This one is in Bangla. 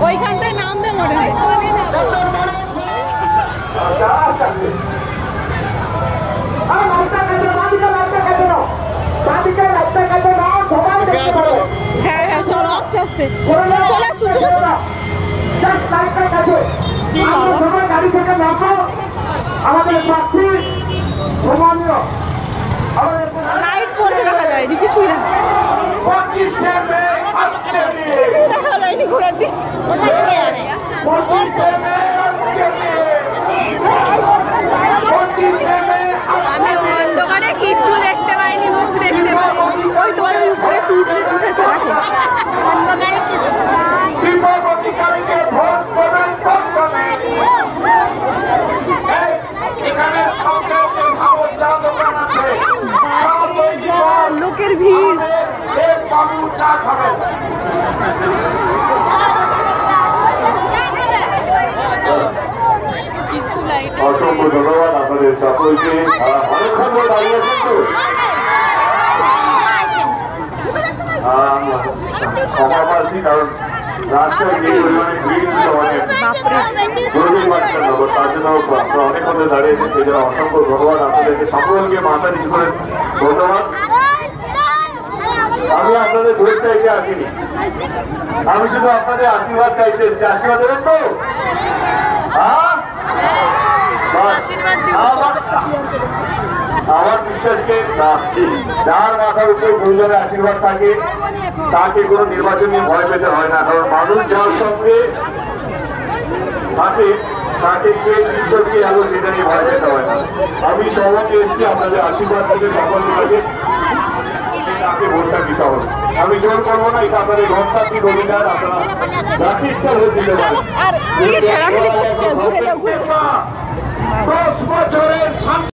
ওইখানটায় নামবে মনে হয়। হ্যাঁ হ্যাঁ চলো আস্তে আস্তে চলে আসুন লাইট পড়তে দেখা যায়নি কিছুই না কিছুই দেখা যায়নি ঘোড়াটি আমি অন্ধকারে কিচ্ছু দেখতে পাইনি মুখ দেখতে পাইনি ওই তোমার ওই উপরে উঠেছে দেখো অন্ধকারে কিচ্ছু লোকের ভিড় অসংখ্য ধন্যবাদ আপনাদের সকলকে অনেকক্ষণ ধরে দাঁড়িয়ে আছেন তো ক্ষমা পাচ্ছি কারণ রাস্তায় যে পরিমাণে ভিড় ছিল অনেক পাচ্ছেন না তার জন্য আপনারা অনেকক্ষণ ধরে দাঁড়িয়েছেন সেই জন্য অসংখ্য ধন্যবাদ আপনাদেরকে সকলকে মাথা নিচু করে ধন্যবাদ। আমি আপনাদের ভোট চাইতে আসিনি, আমি শুধু আপনাদের আশীর্বাদ চাইতে এসেছি। আশীর্বাদ দেবেন তো? আমার বিশ্বাসকে যার মাথার উপর গুরুজনের আশীর্বাদ থাকে তাকে কোনো নির্বাচন নিয়ে ভয় পেতে হয় না, কারণ মানুষ যার সঙ্গে থাকে তাকে কে জিতবে কে আলো সেটা নিয়ে ভয় পেতে হয় না। আমি সবাইকে এসেছি আপনাদের আশীর্বাদ থেকে সকলকে তাকে ভোটটা দিতে হবে। আমি জোর করবো না, এটা আপনাদের গণতান্ত্রিক অধিকার, আপনারা যাকে ইচ্ছা ভোট দিতে পারেন। 10 বছরের